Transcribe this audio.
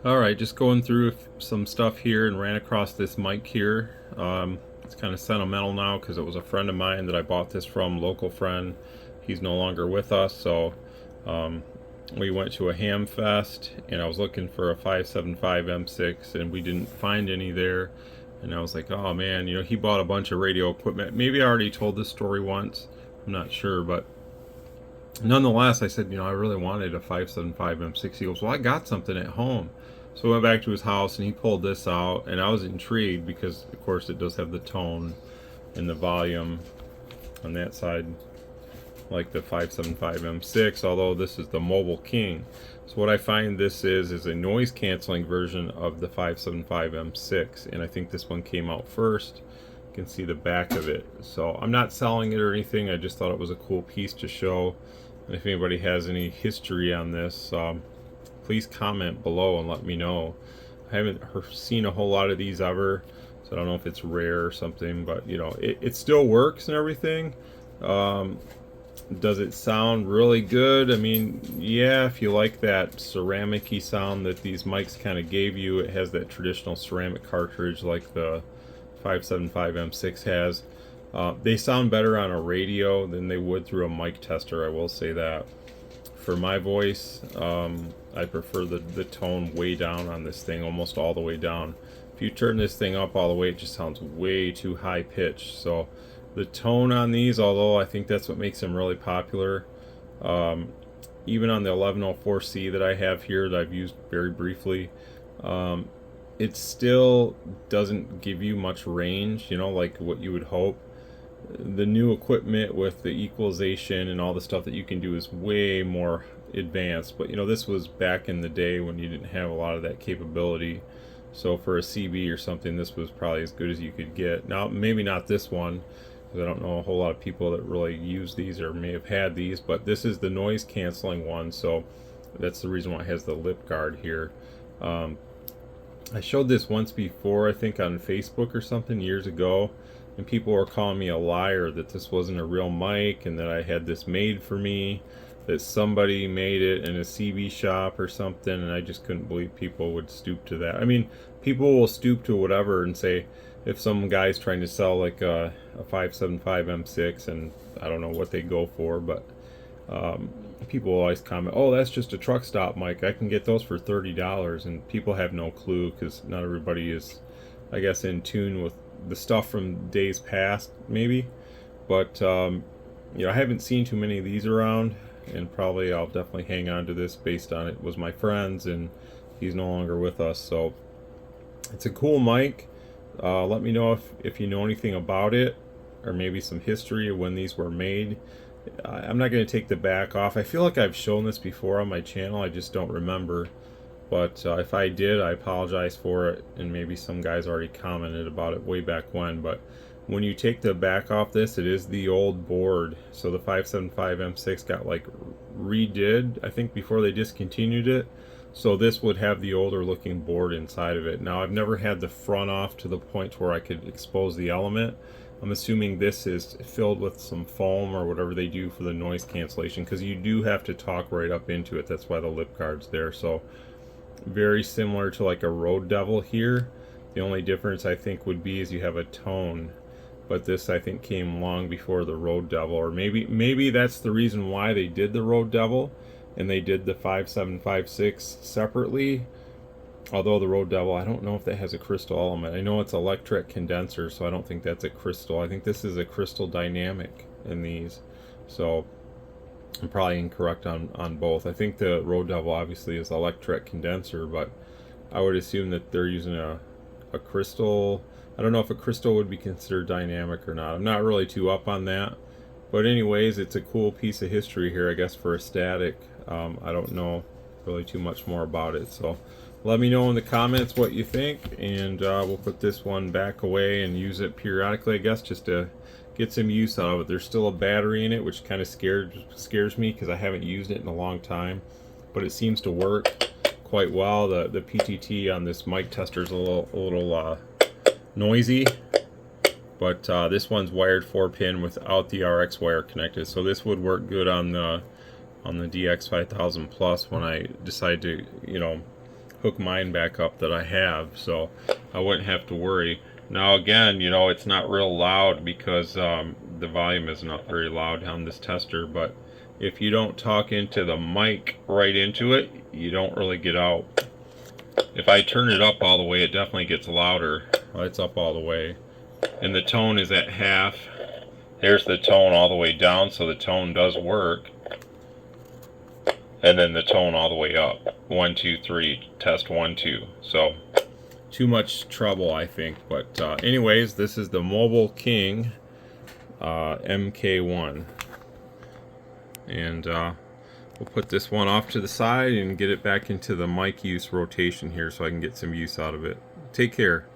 Alright, just going through some stuff here and ran across this mic here. It's kind of sentimental now because it was a friend of mine that I bought this from, local friend. He's no longer with us, so um, we went to a ham fest and I was looking for a 575 M6 and we didn't find any there. And I was like, oh man, he bought a bunch of radio equipment. Maybe I already told this story once, I'm not sure, but nonetheless, I said, I really wanted a 575 M6. He goes, well, I got something at home. So I went back to his house and he pulled this out, and I was intrigued because, of course, it does have the tone and the volume on that side, like the 575 M6, although this is the Mobile King. So what I find this is a noise canceling version of the 575 M6, and I think this one came out first. You can see the back of it. So I'm not selling it or anything, I just thought it was a cool piece to show. And if anybody has any history on this, please comment below and let me know. I haven't seen a whole lot of these ever, so I don't know if it's rare or something, but it still works and everything. Does it sound really good? I mean, yeah, if you like that ceramic-y sound that these mics kind of gave you. It has that traditional ceramic cartridge like the 575 M6 has. They sound better on a radio than they would through a mic tester, I will say that. For my voice, I prefer the tone way down on this thing, almost all the way down. If you turn this thing up all the way, it just sounds way too high pitched. So the tone on these, although I think that's what makes them really popular, even on the 1104C that I have here that I've used very briefly, it still doesn't give you much range, like what you would hope. The new equipment with the equalization and all the stuff that you can do is way more advanced, but this was back in the day when you didn't have a lot of that capability. So for a CB or something, this was probably as good as you could get. Now maybe not this one, because I don't know a whole lot of people that really use these or may have had these, but this is the noise canceling one, so that's the reason why it has the lip guard here. I showed this once before, I think on Facebook or something years ago, and people were calling me a liar that this wasn't a real mic and that I had this made for me, that somebody made it in a CB shop or something, and I just couldn't believe people would stoop to that. I mean, people will stoop to whatever and say, if some guy's trying to sell like a 575 M6, and I don't know what they go for, but people always comment, oh, that's just a truck stop mic, I can get those for $30, and people have no clue because not everybody is, I guess, in tune with the stuff from days past, maybe. But I haven't seen too many of these around, and probably I'll definitely hang on to this based on it was my friend's and he's no longer with us. So it's a cool mic. Let me know if you know anything about it, or maybe some history of when these were made. I'm not going to take the back off. I feel like I've shown this before on my channel, I just don't remember. But if I did, I apologize for it, and maybe some guys already commented about it way back when. But when you take the back off this, it is the old board. So the 575 M6 got like redid, I think, before they discontinued it. So this would have the older looking board inside of it. Now I've never had the front off to the point where I could expose the element. I'm assuming this is filled with some foam or whatever they do for the noise cancellation, because you do have to talk right up into it. That's why the lip guard's there. So very similar to like a Road Devil here. The only difference I think would be is you have a tone, but this I think came long before the Road Devil, or maybe that's the reason why they did the Road Devil and they did the 5756 separately. Although the Road Devil, I don't know if that has a crystal element. I know it's electric condenser, so I don't think that's a crystal. I think this is a crystal dynamic in these. So I'm probably incorrect on both. I think the Road Devil obviously is electric condenser, but I would assume that they're using a crystal. I don't know if a crystal would be considered dynamic or not. I'm not really too up on that. But anyways, it's a cool piece of history here, I guess, for Astatic. I don't know really too much more about it, so let me know in the comments what you think, and we'll put this one back away and use it periodically, I guess, just to get some use out of it. There's still a battery in it, which kind of scares me because I haven't used it in a long time, but it seems to work quite well. The PTT on this mic tester is a little noisy, but this one's wired 4-pin without the RX wire connected, so this would work good on the DX5000 Plus when I decide to hook mine back up that I have, so I wouldn't have to worry. Now again, you know, it's not real loud because the volume is not very loud on this tester, but if you don't talk into the mic right into it, you don't really get out. If I turn it up all the way, it definitely gets louder. Well, it's up all the way. And the tone is at half. There's the tone all the way down, so the tone does work. And then the tone all the way up. 1, 2, 3, test 1, 2. So, too much trouble, I think. But anyways, this is the Mobile King MK1. And we'll put this one off to the side and get it back into the mic use rotation here so I can get some use out of it. Take care.